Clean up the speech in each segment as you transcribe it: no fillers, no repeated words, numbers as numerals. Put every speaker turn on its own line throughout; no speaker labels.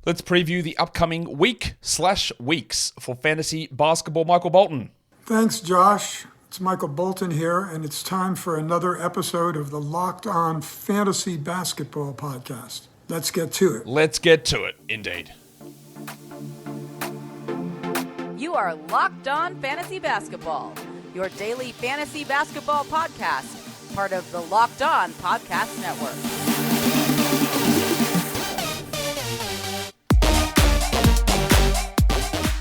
Let's preview the upcoming week/weeks for fantasy basketball. Michael Bolton.
Thanks, Josh. It's Michael Bolton here, and it's time for another episode of the Locked On Fantasy Basketball Podcast. Let's get to it.
Let's get to it, indeed.
You are Locked On Fantasy Basketball, your daily fantasy basketball podcast, part of the Locked On Podcast Network.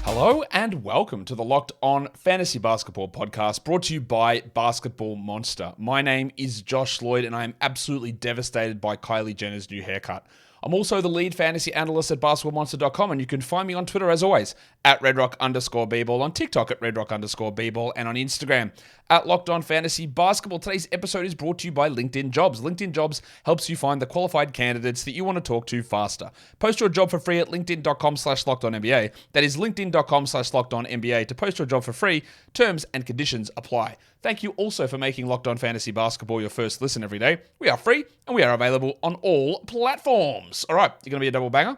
Hello and welcome to the Locked On Fantasy Basketball Podcast, brought to you by Basketball Monster. My name is Josh Lloyd, and I am absolutely devastated by Kylie Jenner's new haircut. I'm also the lead fantasy analyst at basketballmonster.com, and you can find me on Twitter as always at redrock_bball, on TikTok at redrock_bball, and on Instagram at Locked On Fantasy Basketball. Today's episode is brought to you by LinkedIn Jobs. LinkedIn Jobs helps you find the qualified candidates that you want to talk to faster. Post your job for free at linkedin.com/LockedOnNBA. That is linkedin.com/LockedOnNBA to post your job for free. Terms and conditions apply. Thank you also for making Locked On Fantasy Basketball your first listen every day. We are free and we are available on all platforms. All right, you're going to be a double banger?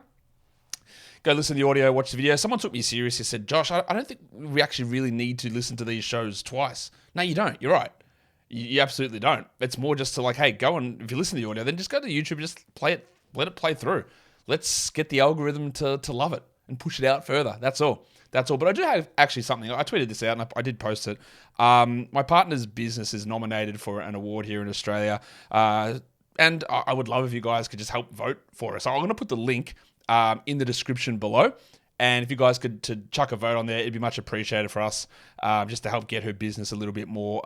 Go listen to the audio, watch the video. Someone took me seriously and said, Josh, I don't think we actually really need to listen to these shows twice. No, you don't. You're right. You absolutely don't. It's more just to like, hey, go and if you listen to the audio, then just go to YouTube, just play it, let it play through. Let's get the algorithm to love it and push it out further. That's all. But I do have actually something. I tweeted this out and I did post it. My partner's business is nominated for an award here in Australia. And I would love if you guys could just help vote for us. So I'm going to put the link in the description below. And if you guys could to chuck a vote on there, it'd be much appreciated for us just to help get her business a little bit more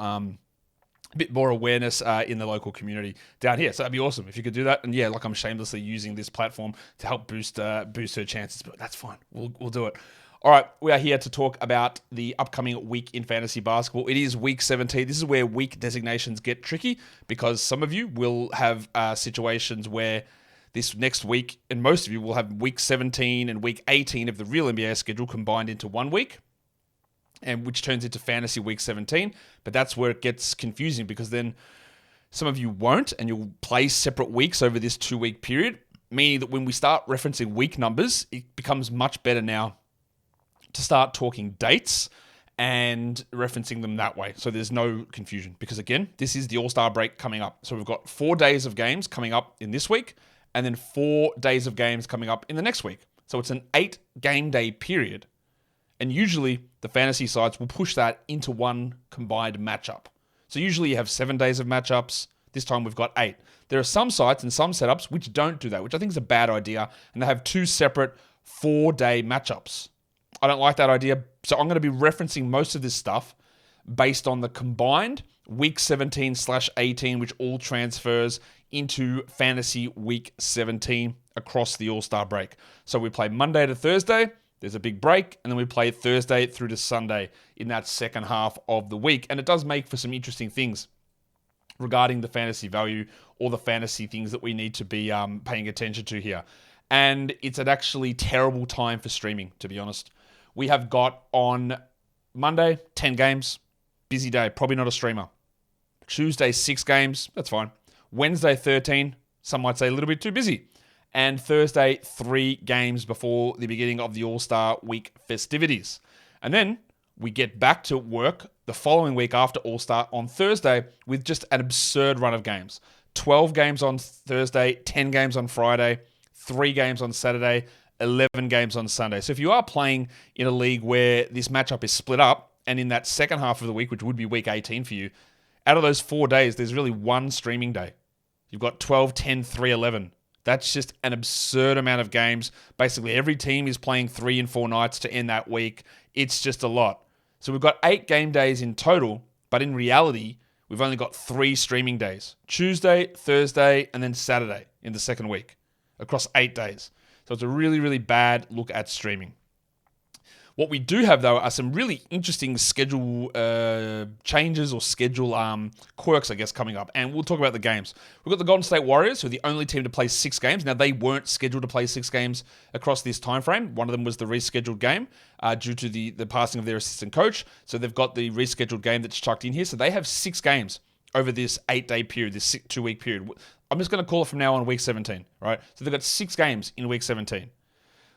awareness in the local community down here. So that'd be awesome if you could do that. And yeah, like I'm shamelessly using this platform to help boost her chances, but that's fine. We'll do it. All right, we are here to talk about the upcoming week in fantasy basketball. It is week 17. This is where week designations get tricky because some of you will have situations where this next week, and most of you will have week 17 and week 18 of the real NBA schedule combined into 1 week, and which turns into fantasy week 17. But that's where it gets confusing because then some of you won't, and you'll play separate weeks over this 2-week period, meaning that when we start referencing week numbers, it becomes much better now to start talking dates and referencing them that way. So there's no confusion because again, this is the All-Star break coming up. So we've got 4 days of games coming up in this week and then 4 days of games coming up in the next week. So it's an 8 game day period. And usually the fantasy sites will push that into one combined matchup. So usually you have 7 days of matchups. This time we've got 8. There are some sites and some setups which don't do that, which I think is a bad idea. And they have 2 separate 4-day matchups. I don't like that idea. So I'm going to be referencing most of this stuff based on the combined week 17/18, which all transfers into fantasy week 17 across the All-Star break. So we play Monday to Thursday. There's a big break. And then we play Thursday through to Sunday in that second half of the week. And it does make for some interesting things regarding the fantasy value or the fantasy things that we need to be paying attention to here. And it's an actually terrible time for streaming, to be honest. We have got on Monday, 10 games. Busy day. Probably not a streamer. Tuesday, 6 games. That's fine. Wednesday, 13. Some might say a little bit too busy. And Thursday, 3 games before the beginning of the All-Star Week festivities. And then we get back to work the following week after All-Star on Thursday with just an absurd run of games. 12 games on Thursday, 10 games on Friday, 3 games on Saturday, 11 games on Sunday. So if you are playing in a league where this matchup is split up, and in that second half of the week, which would be week 18 for you, out of those 4 days, there's really 1 streaming day. You've got 12, 10, 3, 11. That's just an absurd amount of games. Basically, every team is playing 3 and 4 nights to end that week. It's just a lot. So we've got 8 game days in total, but in reality, we've only got 3 streaming days. Tuesday, Thursday, and then Saturday in the second week across 8 days. So it's a really, really bad look at streaming. What we do have, though, are some really interesting schedule changes or schedule quirks, I guess, coming up. And we'll talk about the games. We've got the Golden State Warriors, who are the only team to play 6 games. Now, they weren't scheduled to play 6 games across this time frame. One of them was the rescheduled game due to the passing of their assistant coach. So they've got the rescheduled game that's chucked in here. So they have 6 games over this 8-day period, this 2-week period. I'm just going to call it from now on week 17, right? So they've got 6 games in week 17.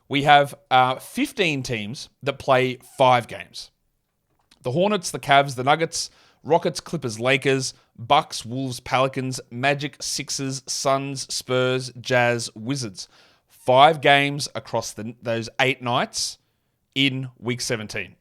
we have 15 teams that play 5 games. The Hornets, the Cavs, the Nuggets, Rockets, Clippers, Lakers, Bucks, Wolves, Pelicans, Magic, Sixers, Suns, Spurs, Jazz, Wizards. 5 games across those 8 nights in Week 17.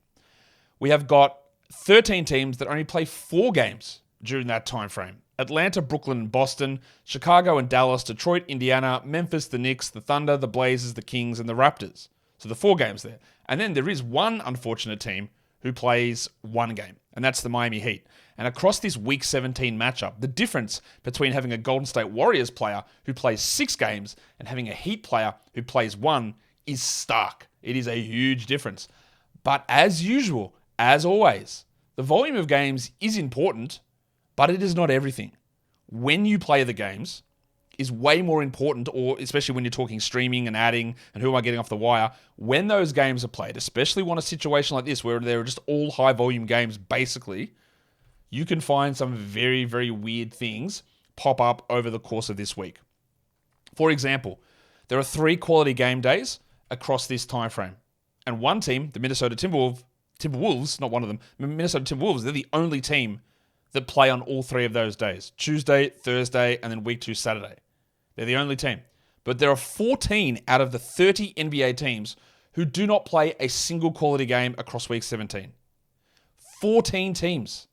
We have got 13 teams that only play 4 games during that time frame. Atlanta, Brooklyn, and Boston, Chicago and Dallas, Detroit, Indiana, Memphis, the Knicks, the Thunder, the Blazers, the Kings, and the Raptors. So the 4 games there. And then there is one unfortunate team who plays 1 game, and that's the Miami Heat. And across this Week 17 matchup, the difference between having a Golden State Warriors player who plays 6 games and having a Heat player who plays 1 is stark. It is a huge difference. But as usual, as always, the volume of games is important, but it is not everything. When you play the games is way more important, or especially when you're talking streaming and adding and who am I getting off the wire, when those games are played, especially when a situation like this where they're just all high volume games basically, you can find some very, very weird things pop up over the course of this week. For example, there are 3 quality game days across this time frame. And one team, the Minnesota Timberwolves, not one of them, Minnesota Timberwolves, they're the only team that play on all 3 of those days. Tuesday, Thursday, and then week 2, Saturday. They're the only team. But there are 14 out of the 30 NBA teams who do not play a single quality game across week 17. 14 teams.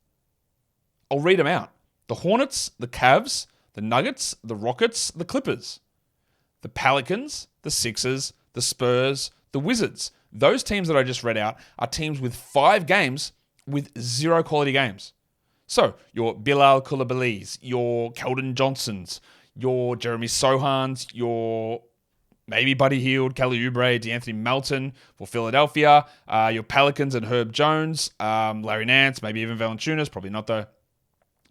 I'll read them out. The Hornets, the Cavs, the Nuggets, the Rockets, the Clippers, the Pelicans, the Sixers, the Spurs, the Wizards. Those teams that I just read out are teams with 5 games with 0 quality games. So, your Bilal Coulibalys, your Keldon Johnsons, your Jeremy Sohans, your maybe Buddy Hield, Kelly Oubre, DeAnthony Melton for Philadelphia, your Pelicans and Herb Jones, Larry Nance, maybe even Valanciunas, probably not though.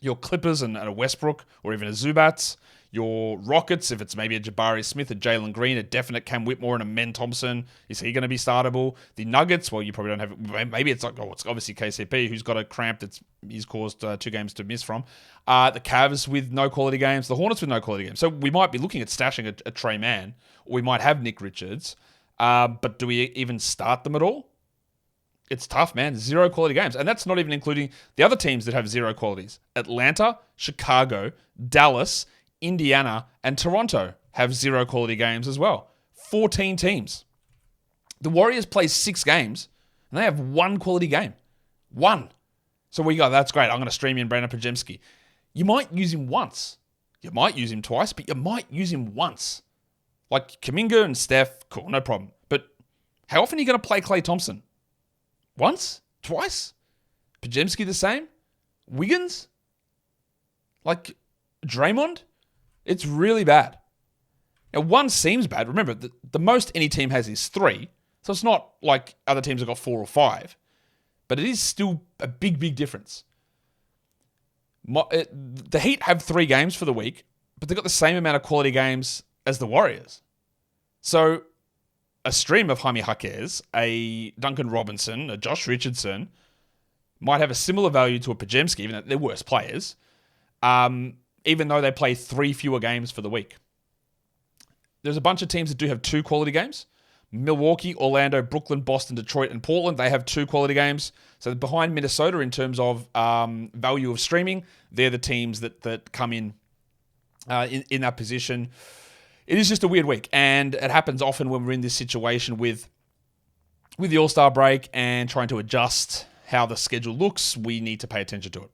Your Clippers and a Westbrook or even a Zubats. Your Rockets, if it's maybe a Jabari Smith, a Jalen Green, a definite Cam Whitmore, and a Men Thompson. Is he going to be startable? The Nuggets, well, you probably don't have... Maybe it's like, it's obviously KCP, who's got a cramp he's caused 2 games to miss from. The Cavs with no quality games. The Hornets with no quality games. So we might be looking at stashing a Trey Mann, or we might have Nick Richards. But do we even start them at all? It's tough, man. 0 quality games. And that's not even including the other teams that have 0 qualities. Atlanta, Chicago, Dallas, Indiana, and Toronto have 0 quality games as well. 14 teams. The Warriors play 6 games, and they have 1 quality game. 1. So we go, that's great. I'm going to stream in Brandon Podziemski. You might use him once. You might use him twice, but you might use him once. Like Kuminga and Steph, cool, no problem. But how often are you going to play Klay Thompson? Once? Twice? Podziemski the same? Wiggins? Like Draymond? It's really bad. Now, 1 seems bad. Remember, the most any team has is 3. So it's not like other teams have got 4 or 5. But it is still a big, big difference. The Heat have 3 games for the week, but they've got the same amount of quality games as the Warriors. So a stream of Jaime Jaquez, a Duncan Robinson, a Josh Richardson might have a similar value to a Podziemski, even though they're worse players. Even though they play 3 fewer games for the week. There's a bunch of teams that do have 2 quality games. Milwaukee, Orlando, Brooklyn, Boston, Detroit, and Portland, they have 2 quality games. So behind Minnesota in terms of value of streaming, they're the teams that come in that position. It is just a weird week, and it happens often when we're in this situation with the All-Star break and trying to adjust how the schedule looks. We need to pay attention to it.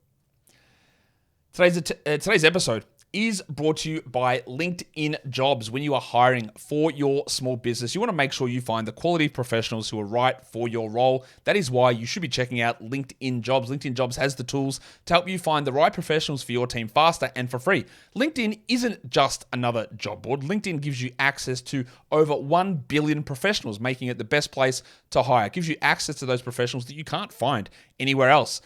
Today's episode is brought to you by LinkedIn Jobs. When you are hiring for your small business, you want to make sure you find the quality professionals who are right for your role. That is why you should be checking out LinkedIn Jobs. LinkedIn Jobs has the tools to help you find the right professionals for your team faster and for free. LinkedIn isn't just another job board. LinkedIn gives you access to over 1 billion professionals, making it the best place to hire. It gives you access to those professionals that you can't find anywhere else.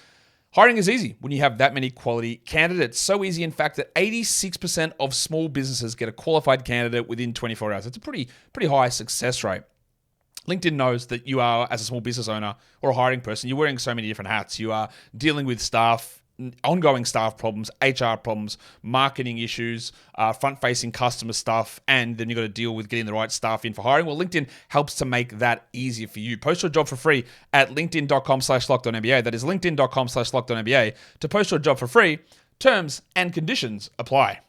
Hiring is easy when you have that many quality candidates. So easy, in fact, that 86% of small businesses get a qualified candidate within 24 hours. It's a pretty high success rate. LinkedIn knows that you are, as a small business owner or a hiring person, you're wearing so many different hats. You are dealing with staff ongoing staff problems, HR problems, marketing issues, front-facing customer stuff, and then you've got to deal with getting the right staff in for hiring. Well, LinkedIn helps to make that easier for you. Post your job for free at linkedin.com/LockedOnNBA. That is linkedin.com/LockedOnNBA to post your job for free. Terms and conditions apply.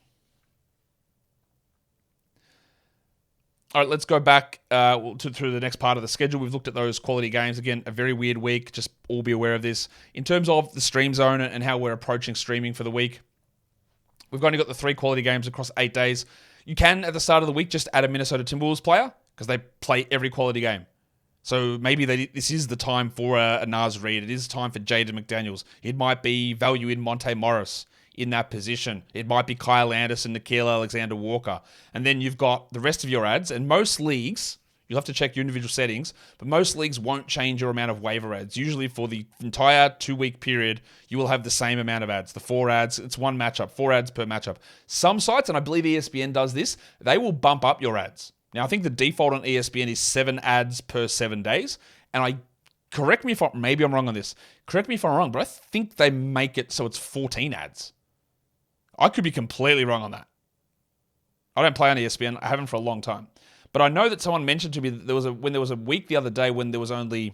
All right, let's go back through the next part of the schedule. We've looked at those quality games. Again, a very weird week. Just all be aware of this. In terms of the stream zone and how we're approaching streaming for the week, we've only got the 3 quality games across 8 days. You can, at the start of the week, just add a Minnesota Timberwolves player because they play every quality game. So maybe this is the time for a Naz Reid. It is time for Jaden McDaniels. It might be value in Monte Morris in that position. It might be Kyle Anderson, Nickeil Alexander-Walker. And then you've got the rest of your ads. And most leagues, you'll have to check your individual settings, but most leagues won't change your amount of waiver ads. Usually for the entire 2-week period, you will have the same amount of ads. The 4 ads, it's 1 matchup, 4 ads per matchup. Some sites, and I believe ESPN does this, they will bump up your ads. Now, I think the default on ESPN is 7 ads per 7 days. And correct me if maybe I'm wrong on this. Correct me if I'm wrong, but I think they make it so it's 14 ads. I could be completely wrong on that. I don't play on ESPN. I haven't for a long time. But I know that someone mentioned to me that when there was a week the other day when there was only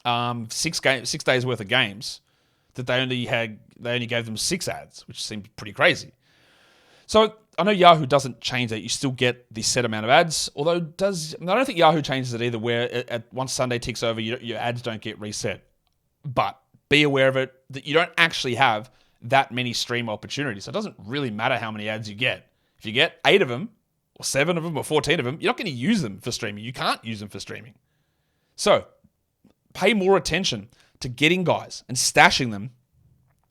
6 days worth of games, that they only gave them 6 ads, which seemed pretty crazy. So I know Yahoo doesn't change that. You still get the set amount of ads, although I don't think Yahoo changes it either, where once Sunday ticks over, your ads don't get reset. But be aware of it, that you don't actually have that many stream opportunities. So it doesn't really matter how many ads you get. If you get 8 of them, or 7 of them, or 14 of them, you're not going to use them for streaming. You can't use them for streaming. So pay more attention to getting guys and stashing them,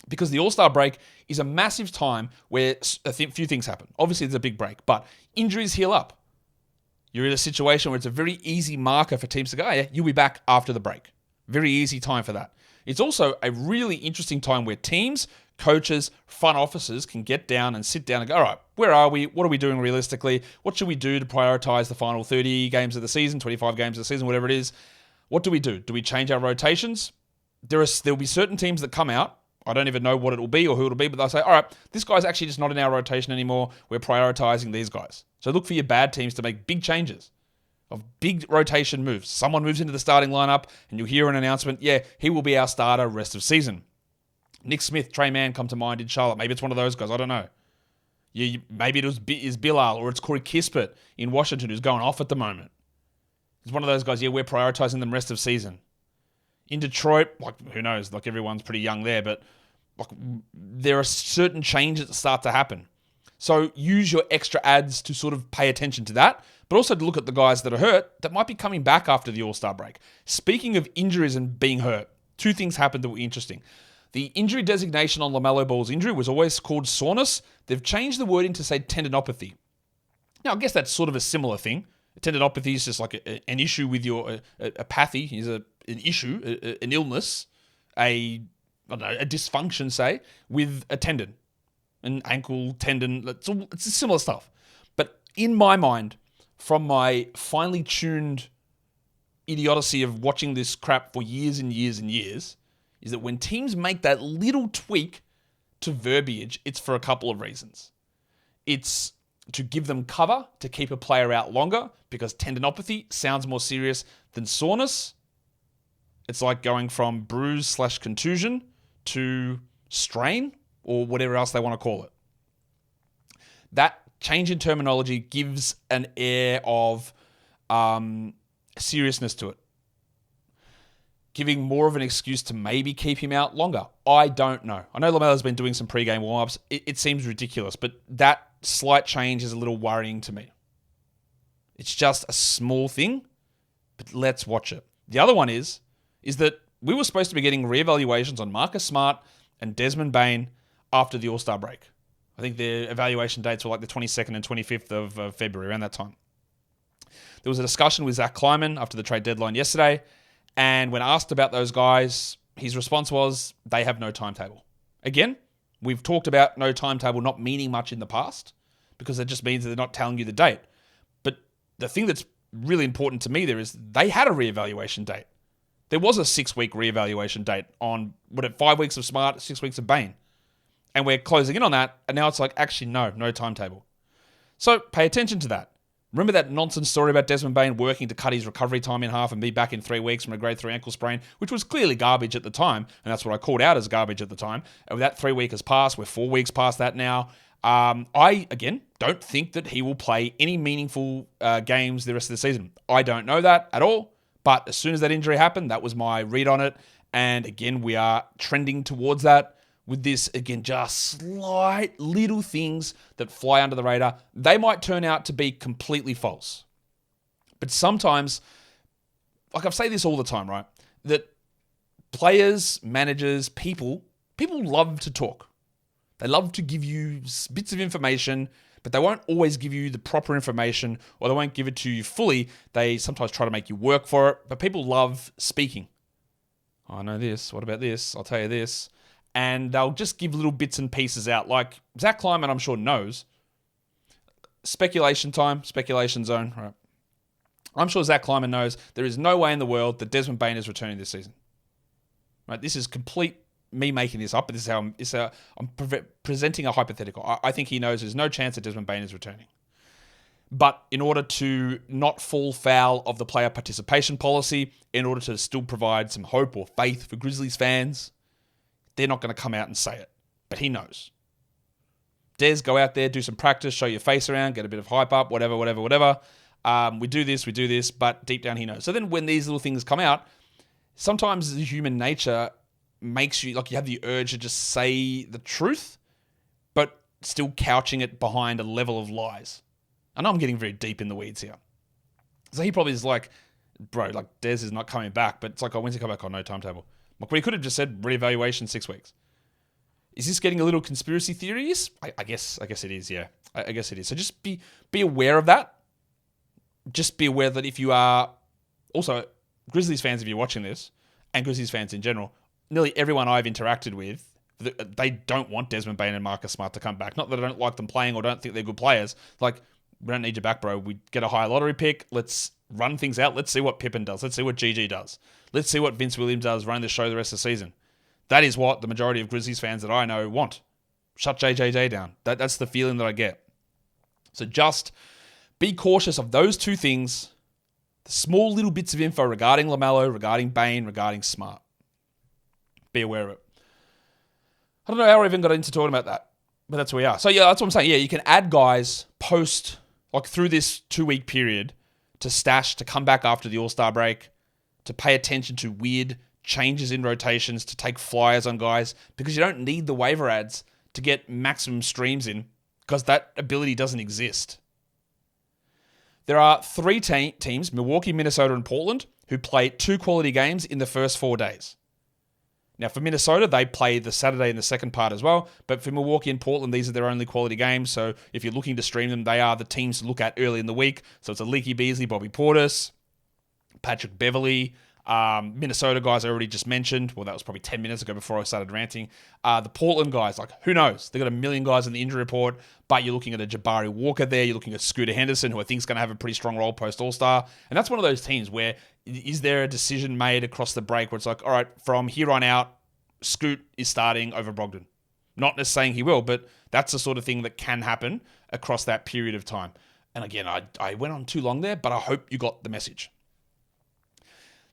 because the All-Star break is a massive time where a few things happen. Obviously, there's a big break, but injuries heal up. You're in a situation where it's a very easy marker for teams to go, yeah, you'll be back after the break. Very easy time for that. It's also a really interesting time where teams, coaches, front offices can get down and sit down and go, all right, where are we? What are we doing realistically? What should we do to prioritize the final 30 games of the season, 25 games of the season, whatever it is? What do we do? Do we change our rotations? There'll be certain teams that come out. I don't even know what it will be or who it'll be, but they'll say, all right, this guy's actually just not in our rotation anymore. We're prioritizing these guys. So look for your bad teams to make big changes, of big rotation moves. Someone moves into the starting lineup and you'll hear an announcement, yeah, he will be our starter rest of season. Nick Smith, Trey Mann come to mind in Charlotte. Maybe it's one of those guys. I don't know. Maybe it is Bilal or it's Corey Kispert in Washington who's going off at the moment. It's one of those guys, yeah, we're prioritizing them rest of season. In Detroit, who knows? Everyone's pretty young there, but there are certain changes that start to happen. So use your extra ads to sort of pay attention to that, but also to look at the guys that are hurt that might be coming back after the All-Star break. Speaking of injuries and being hurt, 2 things happened that were interesting. The injury designation on LaMelo Ball's injury was always called soreness. They've changed the wording to say tendinopathy. Now, I guess that's sort of a similar thing. Tendinopathy is just like an issue with your a pathy is an issue, an illness, a dysfunction, say, with a tendon, an ankle tendon. It's similar stuff. But in my mind, from my finely tuned idiocy of watching this crap for years and years and years, is that when teams make that little tweak to verbiage, it's for a couple of reasons. It's to give them cover to keep a player out longer, because tendinopathy sounds more serious than soreness. It's like going from bruise/contusion to strain or whatever else they want to call it. That change in terminology gives an air of seriousness to it, giving more of an excuse to maybe keep him out longer. I don't know. I know LaMelo's been doing some pre-game warm-ups. It seems ridiculous, but that slight change is a little worrying to me. It's just a small thing, but let's watch it. The other one is that we were supposed to be getting reevaluations on Marcus Smart and Desmond Bane after the All-Star break. I think their evaluation dates were like the 22nd and 25th of February, around that time. There was a discussion with Zach Kleiman after the trade deadline yesterday, and when asked about those guys, his response was, they have no timetable. Again, we've talked about no timetable not meaning much in the past, because it just means that they're not telling you the date. But the thing that's really important to me there is they had a reevaluation date. There was a 6-week reevaluation date on, 5 weeks of Smart, 6 weeks of Bane. And we're closing in on that, and now it's like, actually, no timetable. So pay attention to that. Remember that nonsense story about Desmond Bane working to cut his recovery time in half and be back in 3 weeks from a grade 3 ankle sprain, which was clearly garbage at the time, and that's what I called out as garbage at the time. And that 3 week has passed. We're 4 weeks past that now. I, again, don't think that he will play any meaningful games the rest of the season. I don't know that at all, but as soon as that injury happened, that was my read on it. And again, we are trending towards that. With this, again, just slight little things that fly under the radar. They might turn out to be completely false. But sometimes, like I've say this all the time, right? That players, managers, people love to talk. They love to give you bits of information, but they won't always give you the proper information, or they won't give it to you fully. They sometimes try to make you work for it, but people love speaking. Oh, I know this. What about this? I'll tell you this. And they'll just give little bits and pieces out. Like Zach Kleiman, I'm sure, knows. Speculation time, speculation zone. Right. I'm sure Zach Kleiman knows there is no way in the world that Desmond Bane is returning this season. Right. This is complete me making this up, but this is how I'm presenting a hypothetical. I think he knows there's no chance that Desmond Bane is returning. But in order to not fall foul of the player participation policy, in order to still provide some hope or faith for Grizzlies fans, they're not going to come out and say it, but he knows. Des, go out there, do some practice, show your face around, get a bit of hype up, whatever. We do this, but deep down he knows. So then when these little things come out, sometimes the human nature makes you, like you have the urge to just say the truth, but still couching it behind a level of lies. I know I'm getting very deep in the weeds here. So he probably is like, bro, like Des is not coming back, but it's like, oh, when's he come back? Oh, no timetable. Like, we could have just said reevaluation 6 weeks. Is this getting a little conspiracy theories? I guess it is, yeah. I guess it is. So just be aware of that. Just be aware that if you are... Also, Grizzlies fans, if you're watching this, and Grizzlies fans in general, nearly everyone I've interacted with, they don't want Desmond Bane and Marcus Smart to come back. Not that I don't like them playing or don't think they're good players. Like, we don't need you back, bro. We get a high lottery pick. Let's run things out. Let's see what Pippen does. Let's see what GG does. Let's see what Vince Williams does running the show the rest of the season. That is what the majority of Grizzlies fans that I know want. Shut JJJ down. That's the feeling that I get. So just be cautious of those two things. The small little bits of info regarding LaMelo, regarding Bane, regarding Smart. Be aware of it. I don't know how I even got into talking about that, but that's where we are. So yeah, that's what I'm saying. Yeah, you can add guys post, like through this 2-week period to stash, to come back after the All-Star break, to pay attention to weird changes in rotations, to take flyers on guys, because you don't need the waiver ads to get maximum streams in, because that ability doesn't exist. There are 3 teams, Milwaukee, Minnesota, and Portland, who play 2 quality games in the first 4 days. Now, for Minnesota, they play the Saturday in the second part as well, but for Milwaukee and Portland, these are their only quality games, so if you're looking to stream them, they are the teams to look at early in the week. So it's a Leaky Beasley, Bobby Portis, Patrick Beverley, Minnesota guys I already just mentioned. Well, that was probably 10 minutes ago before I started ranting. The Portland guys, like, who knows? They've got a million guys in the injury report, but you're looking at a Jabari Walker there. You're looking at Scooter Henderson, who I think is going to have a pretty strong role post-All-Star. And that's one of those teams where is there a decision made across the break where it's like, all right, from here on out, Scoot is starting over Brogdon. Not necessarily saying he will, but that's the sort of thing that can happen across that period of time. And again, I went on too long there, but I hope you got the message.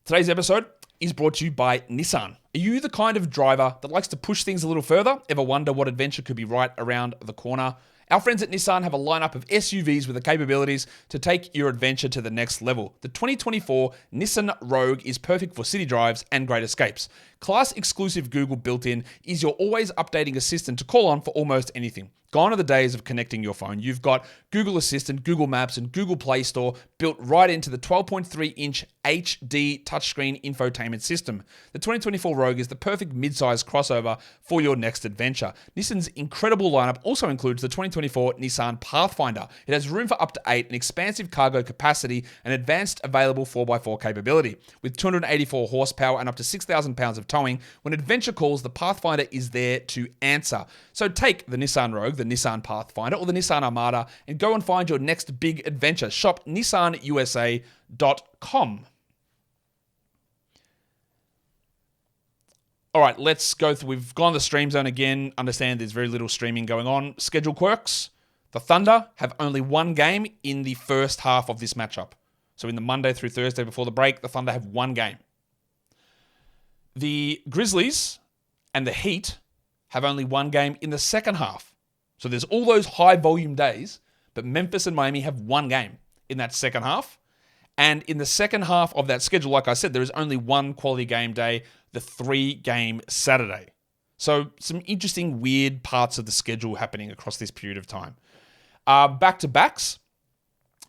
Today's episode is brought to you by Nissan. Are you the kind of driver that likes to push things a little further? Ever wonder what adventure could be right around the corner? Our friends at Nissan have a lineup of SUVs with the capabilities to take your adventure to the next level. The 2024 Nissan Rogue is perfect for city drives and great escapes. Class-exclusive Google built-in is your always updating assistant to call on for almost anything. Gone are the days of connecting your phone. You've got Google Assistant, Google Maps, and Google Play Store built right into the 12.3-inch HD touchscreen infotainment system. The 2024 Rogue is the perfect mid-size crossover for your next adventure. Nissan's incredible lineup also includes the 2024 Nissan Pathfinder. It has room for up to 8, an expansive cargo capacity, and advanced available 4x4 capability. With 284 horsepower and up to 6,000 pounds of towing, when adventure calls, the Pathfinder is there to answer. So take the Nissan Rogue, the Nissan Pathfinder, or the Nissan Armada and go and find your next big adventure. Shop nissanusa.com. All right, let's go through. We've gone the stream zone again. Understand there's very little streaming going on. Schedule quirks. The Thunder have only one game in the first half of this matchup. So in the Monday through Thursday before the break, the Thunder have one game. The Grizzlies and the Heat have only one game in the second half. So there's all those high volume days, but Memphis and Miami have one game in that second half. And in the second half of that schedule, like I said, there is only one quality game day, the 3-game Saturday. So some interesting, weird parts of the schedule happening across this period of time. Back-to-backs.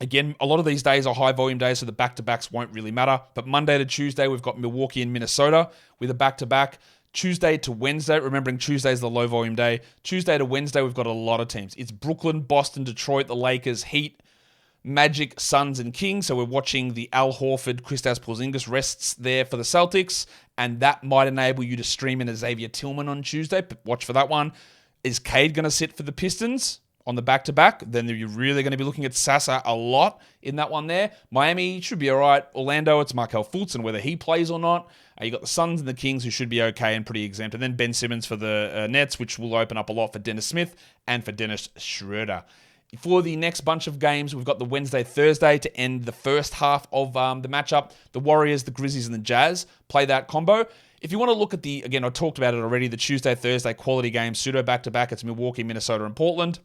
Again, a lot of these days are high-volume days, so the back-to-backs won't really matter. But Monday to Tuesday, we've got Milwaukee and Minnesota with a back-to-back. Tuesday to Wednesday, remembering Tuesday is the low-volume day. Tuesday to Wednesday, we've got a lot of teams. It's Brooklyn, Boston, Detroit, the Lakers, Heat, Magic, Suns, and Kings. So we're watching the Al Horford, Kristaps Porzingis rests there for the Celtics, and that might enable you to stream in a Xavier Tillman on Tuesday. But watch for that one. Is Cade going to sit for the Pistons on the back-to-back? Then you're really going to be looking at Sasa a lot in that one there. Miami should be all right. Orlando, it's Markelle Fultz, and whether he plays or not. You got the Suns and the Kings, who should be okay and pretty exempt. And then Ben Simmons for the Nets, which will open up a lot for Dennis Smith and for Dennis Schroeder. For the next bunch of games, we've got the Wednesday, Thursday to end the first half of the matchup. The Warriors, the Grizzlies, and the Jazz play that combo. If you want to look at again, I talked about it already, the Tuesday, Thursday quality games, pseudo back-to-back, it's Milwaukee, Minnesota, and Portland.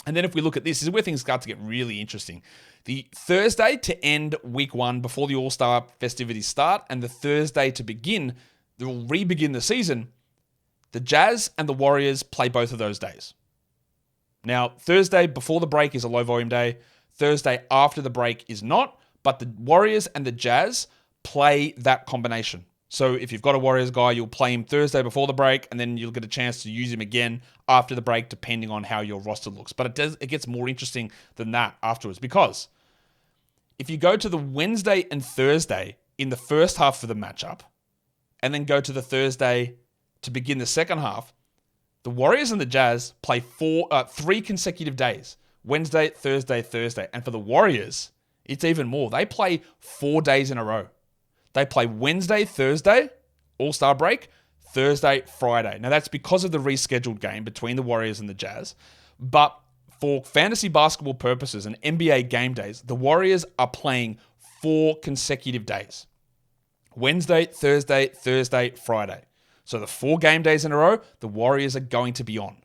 And then if we look at this is where things start to get really interesting. The Thursday to end week 1 before the All-Star festivities start, and the Thursday to begin, they'll re-begin the season. The Jazz and the Warriors play both of those days. Now, Thursday before the break is a low-volume day. Thursday after the break is not, but the Warriors and the Jazz play that combination. So if you've got a Warriors guy, you'll play him Thursday before the break, and then you'll get a chance to use him again after the break, depending on how your roster looks. But it gets more interesting than that afterwards, because if you go to the Wednesday and Thursday in the first half of the matchup, and then go to the Thursday to begin the second half, the Warriors and the Jazz play 3 consecutive days. Wednesday, Thursday, Thursday. And for the Warriors, it's even more. They play 4 days in a row. They play Wednesday, Thursday, All-Star break, Thursday, Friday. Now, that's because of the rescheduled game between the Warriors and the Jazz. But for fantasy basketball purposes and NBA game days, the Warriors are playing 4 consecutive days. Wednesday, Thursday, Thursday, Friday. So the 4 game days in a row, the Warriors are going to be on.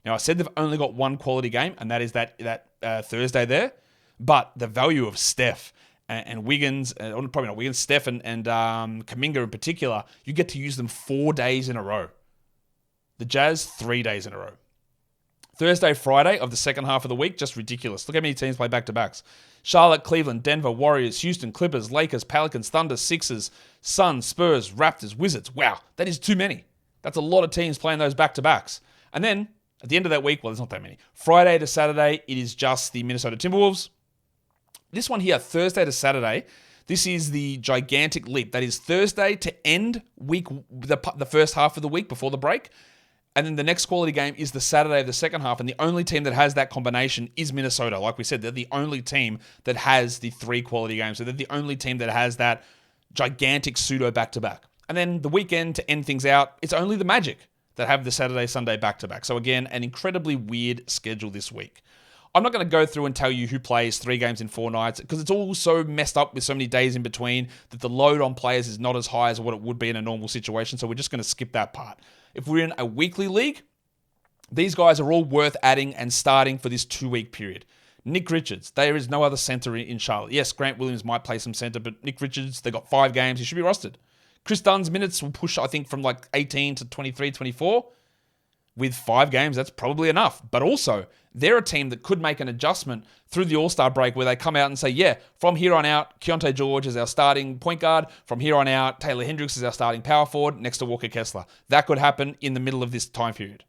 Now, I said they've only got one quality game, and that is that Thursday there. But the value of Steph and Wiggins, probably not Wiggins, Steph and Kuminga in particular, you get to use them 4 days in a row. The Jazz, 3 days in a row. Thursday, Friday of the second half of the week, just ridiculous. Look how many teams play back-to-backs. Charlotte, Cleveland, Denver, Warriors, Houston, Clippers, Lakers, Pelicans, Thunder, Sixers, Suns, Spurs, Raptors, Wizards. Wow, that is too many. That's a lot of teams playing those back-to-backs. And then, at the end of that week, well, there's not that many. Friday to Saturday, it is just the Minnesota Timberwolves. This one here, Thursday to Saturday, this is the gigantic leap. That is Thursday to end week, the first half of the week before the break. And then the next quality game is the Saturday of the second half. And the only team that has that combination is Minnesota. Like we said, they're the only team that has the 3 quality games. So they're the only team that has that gigantic pseudo back-to-back. And then the weekend to end things out, it's only the Magic that have the Saturday, Sunday back-to-back. So again, an incredibly weird schedule this week. I'm not going to go through and tell you who plays 3 games in 4 nights, because it's all so messed up with so many days in between that the load on players is not as high as what it would be in a normal situation. So we're just going to skip that part. If we're in a weekly league, these guys are all worth adding and starting for this 2-week period. Nick Richards, there is no other center in Charlotte. Yes, Grant Williams might play some center, but Nick Richards, they got 5 games. He should be rostered. Chris Dunn's minutes will push, I think, from like 18 to 23, 24. With 5 games, that's probably enough. But also, they're a team that could make an adjustment through the All-Star break where they come out and say, yeah, from here on out, Keontae George is our starting point guard. From here on out, Taylor Hendricks is our starting power forward next to Walker Kessler. That could happen in the middle of this time period.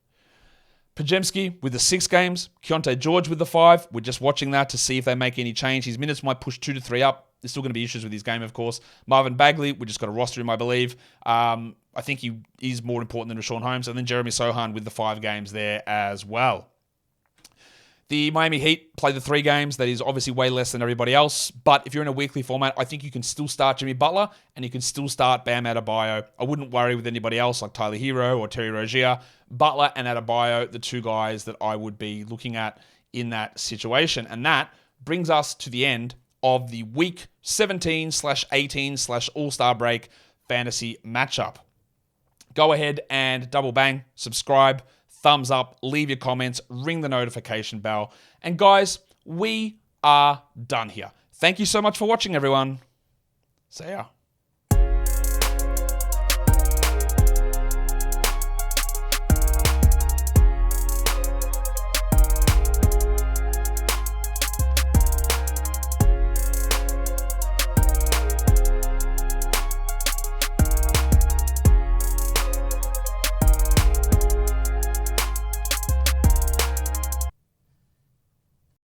Pajemski with the 6 games, Keontae George with the 5. We're just watching that to see if they make any change. His minutes might push 2 to 3 up. There's still going to be issues with his game, of course. Marvin Bagley, we just got to roster him, I believe. I think he is more important than Rashawn Holmes. And then Jeremy Sohan with the 5 games there as well. The Miami Heat play the 3 games. That is obviously way less than everybody else. But if you're in a weekly format, I think you can still start Jimmy Butler and you can still start Bam Adebayo. I wouldn't worry with anybody else like Tyler Hero or Terry Rozier. Butler and Adebayo, the 2 guys that I would be looking at in that situation. And that brings us to the end of the week 17/18/All-Star break fantasy matchup. Go ahead and double bang, subscribe, thumbs up, leave your comments, ring the notification bell. And guys, we are done here. Thank you so much for watching, everyone. See ya.